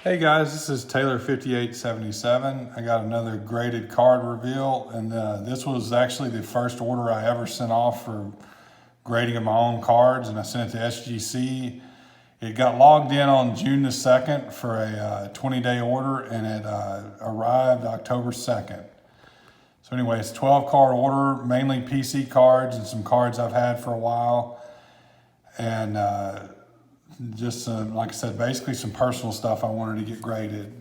Hey guys, this is Taylor 5877. I got another graded card reveal, and this was actually the first order I ever sent off for grading of my own cards, and I sent it to SGC. It got logged in on June the 2nd for a 20-day order, and it arrived October 2nd. So anyway, it's a 12-card order, mainly PC cards and some cards I've had for a while. And just like I said, basically some personal stuff I wanted to get graded.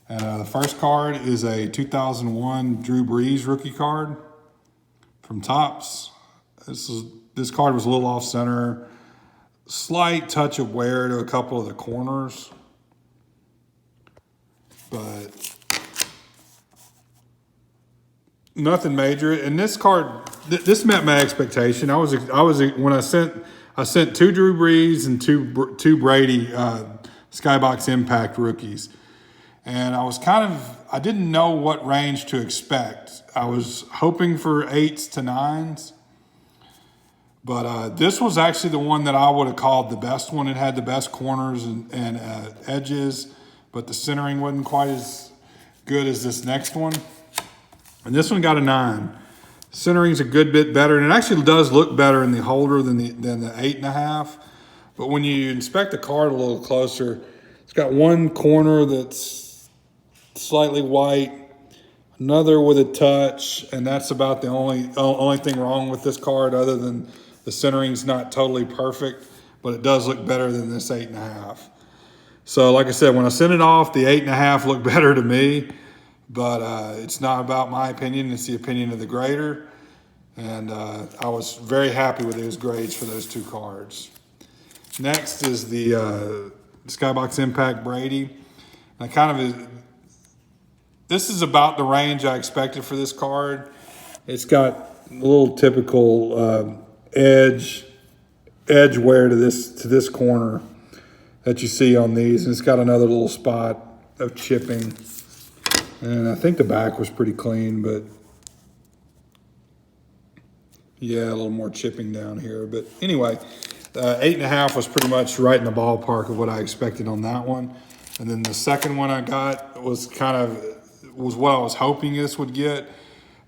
And the first card is a 2001 Drew Brees rookie card from Topps. This card was a little off center, slight touch of wear to a couple of the corners, but nothing major. And this card, this met my expectation. I was when I sent two Drew Brees and two Brady Skybox Impact rookies. And I didn't know what range to expect. I was hoping for 8s to 9s. But this was actually the one that I would have called the best one. It had the best corners and edges, but the centering wasn't quite as good as this next one. And this one got a 9. Centering's a good bit better, and it actually does look better in the holder than the 8.5. But when you inspect the card a little closer, it's got one corner that's slightly white, another with a touch, and that's about the only thing wrong with this card, other than the centering's not totally perfect, but it does look better than this 8.5. So like I said, when I sent it off, the 8.5 looked better to me. But it's not about my opinion, it's the opinion of the grader. And I was very happy with his grades for those two cards. Next is the Skybox Impact Brady. This is about the range I expected for this card. It's got a little typical edge wear to this corner that you see on these. And it's got another little spot of chipping. And I think the back was pretty clean, but yeah, a little more chipping down here. But anyway, 8.5 was pretty much right in the ballpark of what I expected on that one. And then the second one I got was what I was hoping this would get.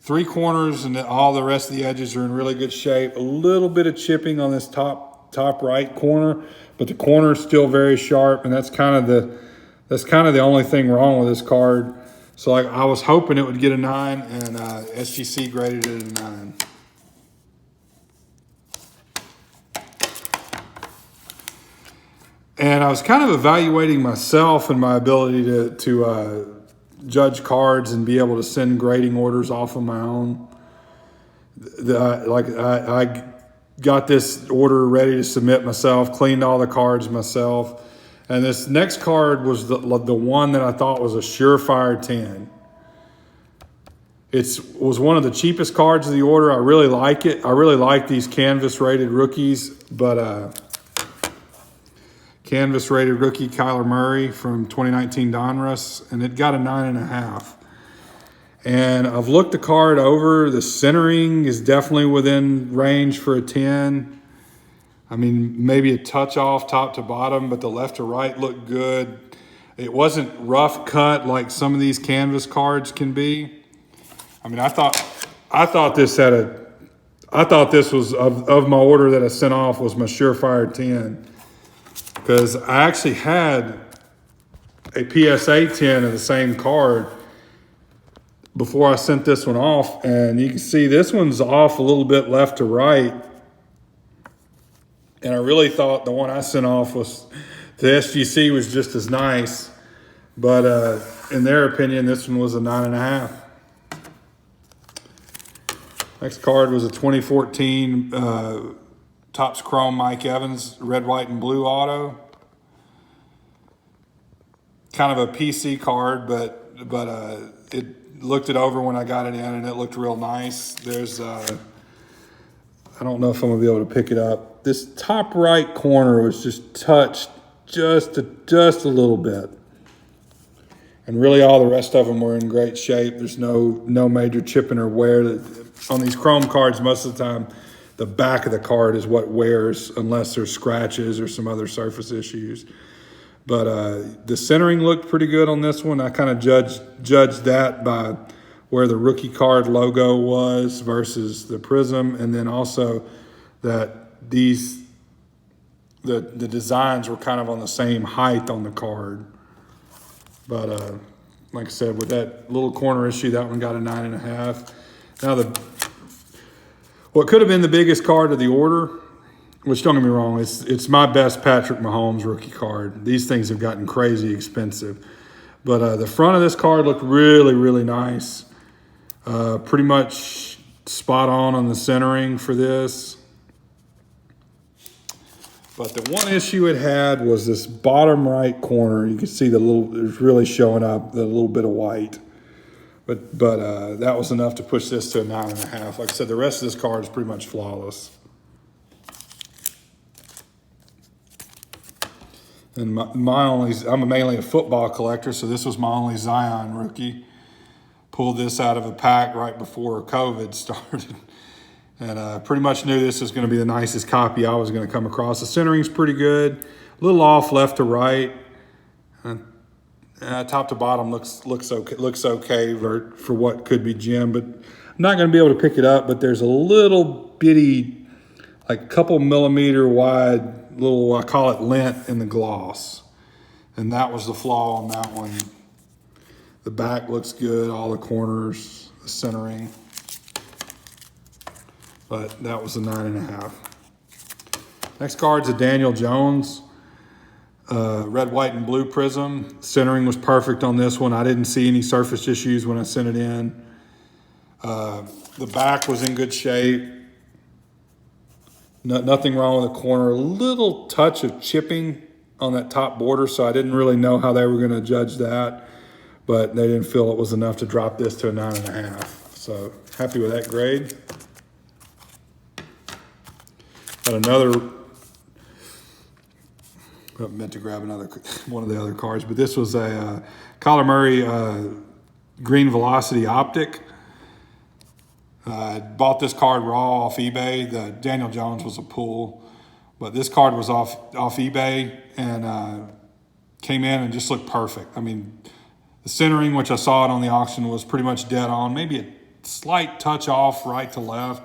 3 corners and all the rest of the edges are in really good shape. A little bit of chipping on this top right corner, but the corner is still very sharp, and that's kind of the only thing wrong with this card. So I was hoping it would get a 9, and SGC graded it a 9. And I was kind of evaluating myself and my ability to judge cards and be able to send grading orders off of my own. I got this order ready to submit myself, cleaned all the cards myself. And this next card was the one that I thought was a surefire 10. It was one of the cheapest cards of the order. I really like it. I really like these canvas rated rookies, but canvas rated rookie Kyler Murray from 2019 Donruss, and it got a 9.5. And I've looked the card over. The centering is definitely within range for a 10. I mean, maybe a touch off top to bottom, but the left to right looked good. It wasn't rough cut like some of these canvas cards can be. I mean, I thought this was of my order that I sent off was my surefire 10, because I actually had a PSA 10 of the same card before I sent this one off, and you can see this one's off a little bit left to right. And I really thought the one I sent off the SGC was just as nice. But in their opinion, this one was a 9.5. Next card was a 2014 Topps Chrome Mike Evans red, white, and blue auto. Kind of a PC card, but it looked it over when I got it in, and it looked real nice. There's I don't know if I'm gonna be able to pick it up. This top right corner was just touched just a little bit. And really all the rest of them were in great shape. There's no major chipping or wear. On these chrome cards, most of the time, the back of the card is what wears unless there's scratches or some other surface issues. But the centering looked pretty good on this one. I kind of judged that by where the rookie card logo was versus the prism, and then also that the designs were kind of on the same height on the card. But like I said, with that little corner issue, that one got a 9.5. Now what could have been the biggest card of the order, which don't get me wrong, it's my best Patrick Mahomes rookie card. These things have gotten crazy expensive. But the front of this card looked really, really nice. Pretty much spot on the centering for this. But the one issue it had was this bottom right corner. You can see it's really showing up, the little bit of white. But that was enough to push this to a 9.5. Like I said, the rest of this card is pretty much flawless. And I'm mainly a football collector, so this was my only Zion rookie. Pulled this out of a pack right before COVID started. And pretty much knew this was going to be the nicest copy I was going to come across. The centering's pretty good. A little off left to right. Top to bottom looks okay for what could be gem, but I'm not going to be able to pick it up. But there's a little bitty, like couple millimeter wide, little, I call it lint in the gloss. And that was the flaw on that one. The back looks good, all the corners, the centering. But that was a 9.5. Next card's a Daniel Jones. Red, white, and blue prism. Centering was perfect on this one. I didn't see any surface issues when I sent it in. The back was in good shape. Nothing wrong with the corner. A little touch of chipping on that top border, so I didn't really know how they were going to judge that. But they didn't feel it was enough to drop this to a 9.5. So happy with that grade. Got another, I meant to grab one of the other cards, but this was a Kyler Murray Green Velocity Optic. I bought this card raw off eBay. The Daniel Jones was a pull, but this card was off eBay and came in and just looked perfect. I mean, the centering, which I saw it on the auction, was pretty much dead on. Maybe a slight touch off right to left,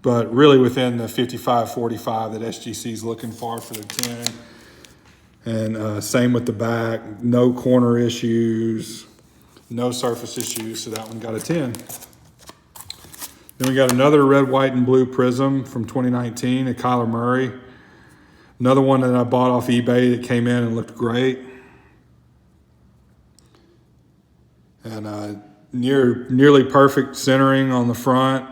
but really within the 55-45 that SGC is looking for the 10. And same with the back. No corner issues, no surface issues, so that one got a 10. Then we got another red, white, and blue prism from 2019, a Kyler Murray. Another one that I bought off eBay that came in and looked great. And nearly perfect centering on the front.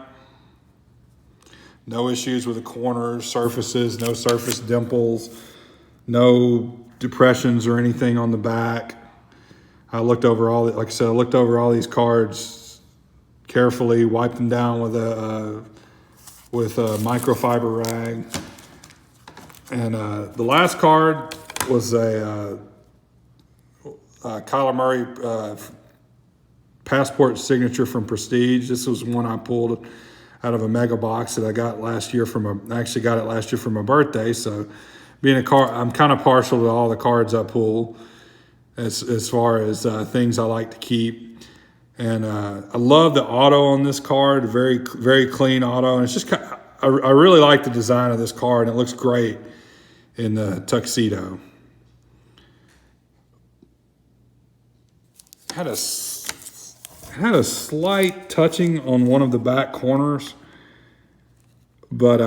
No issues with the corners, surfaces, no surface dimples, no depressions or anything on the back. I looked over like I said, I looked over all these cards carefully, wiped them down with a microfiber rag. And the last card was a Kyler Murray passport signature from Prestige. This was one I pulled out of a mega box that I got last year I actually got it last year for my birthday. So I'm kind of partial to all the cards I pull as far as things I like to keep. And I love the auto on this card, very, very clean auto. And it's just I really like the design of this card, and it looks great in the tuxedo. Had a slight touching on one of the back corners, but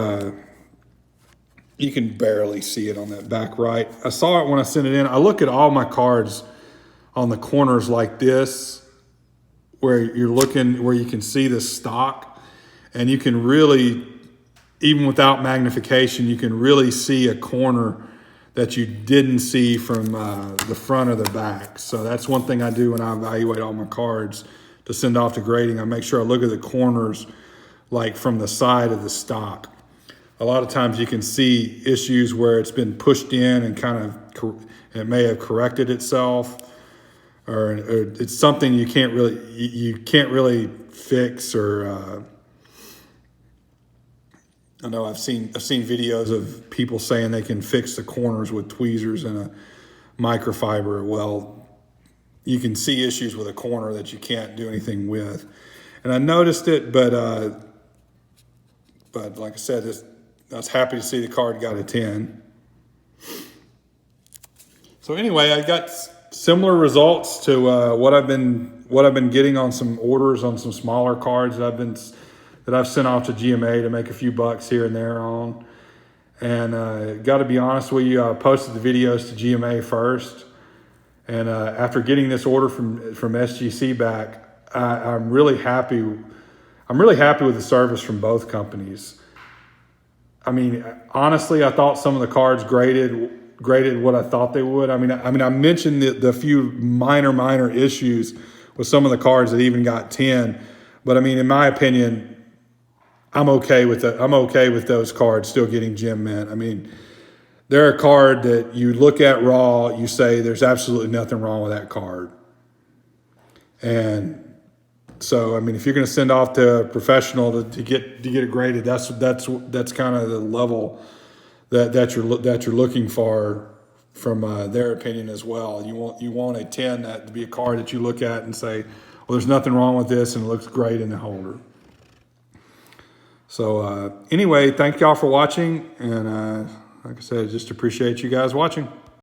you can barely see it on that back right. I saw it when I sent it in. I look at all my cards on the corners like this, where you can see the stock, and you can really, even without magnification, you can really see a corner that you didn't see from the front or the back. So that's one thing I do when I evaluate all my cards to send off to grading. I make sure I look at the corners like from the side of the stock. A lot of times you can see issues where it's been pushed in and it may have corrected itself, or it's something you can't really fix. Or I know I've seen videos of people saying they can fix the corners with tweezers and microfiber. Well, you can see issues with a corner that you can't do anything with. And I noticed it, but like I said, I was happy to see the card got a 10. So anyway, I got similar results to what I've been getting on some orders on some smaller cards that I've sent off to GMA to make a few bucks here and there on. And got to be honest with you, I posted the videos to GMA first. And after getting this order from SGC back, I'm really happy. I'm really happy with the service from both companies. I mean, honestly, I thought some of the cards graded what I thought they would. I mentioned the few minor issues with some of the cards that even got 10, but I mean, in my opinion, I'm okay with those cards still getting gem mint. I mean, they're a card that you look at raw, you say there's absolutely nothing wrong with that card. And so, I mean, if you're going to send off to a professional to get it graded, that's kind of the level that you're looking for from their opinion as well. You want a 10 to be a card that you look at and say, well, there's nothing wrong with this, and it looks great in the holder. So anyway, thank y'all for watching, and like I said, just appreciate you guys watching.